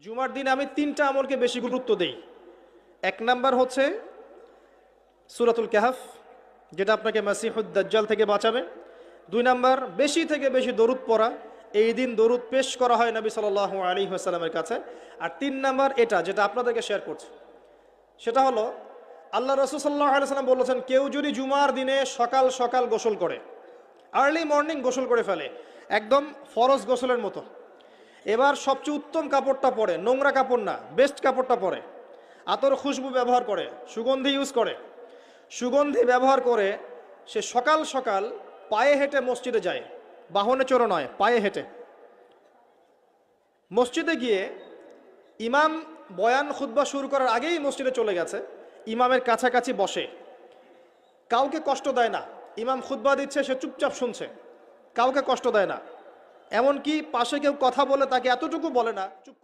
জুমার দিনে আমি তিনটা আমলকে বেশি গুরুত্ব দেই। এক নাম্বার হচ্ছে সূরাতুল কাহফ, যেটা আপনাকে মাসিহুদ দাজ্জাল থেকে বাঁচাবে। দুই নাম্বার বেশি থেকে বেশি দরুদ পড়া, এই দিন দরুদ পেশ করা হয় নবী সাল্লাল্লাহু আলাইহি ওয়াসাল্লামের কাছে। আর তিন নাম্বার এটা যেটা আপনাদেরকে শেয়ার করছি, সেটা হলো আল্লাহ রাসূল সাল্লাল্লাহু আলাইহি ওয়াসাল্লাম বলেছেন, কেউ যদি জুমার দিনে সকাল সকাল গোসল করে, আর্লি মর্নিং গোসল করে ফেলে, একদম ফরজ গোসলের মতো, এবার সবচেয়ে উত্তম কাপড়টা পরে, নোংরা কাপড় না, বেস্ট কাপড়টা পরে, আতর খুশবু ব্যবহার করে, সুগন্ধি ইউজ করে, সুগন্ধি ব্যবহার করে সে সকাল সকাল পায়ে হেঁটে মসজিদে যায়, বাহনে চড়ে নয়, পায়ে হেঁটে মসজিদে গিয়ে ইমাম বয়ান খুতবা শুরু করার আগেই মসজিদে চলে গেছে, ইমামের কাছাকাছি বসে, কাউকে কষ্ট দেয় না। ইমাম খুতবা দিচ্ছে, সে চুপচাপ শুনছে, কাউকে কষ্ট দেয় না। এমনকি পাশে কেউ কথা বলে তাকে এতটুকু বলে না, চুপ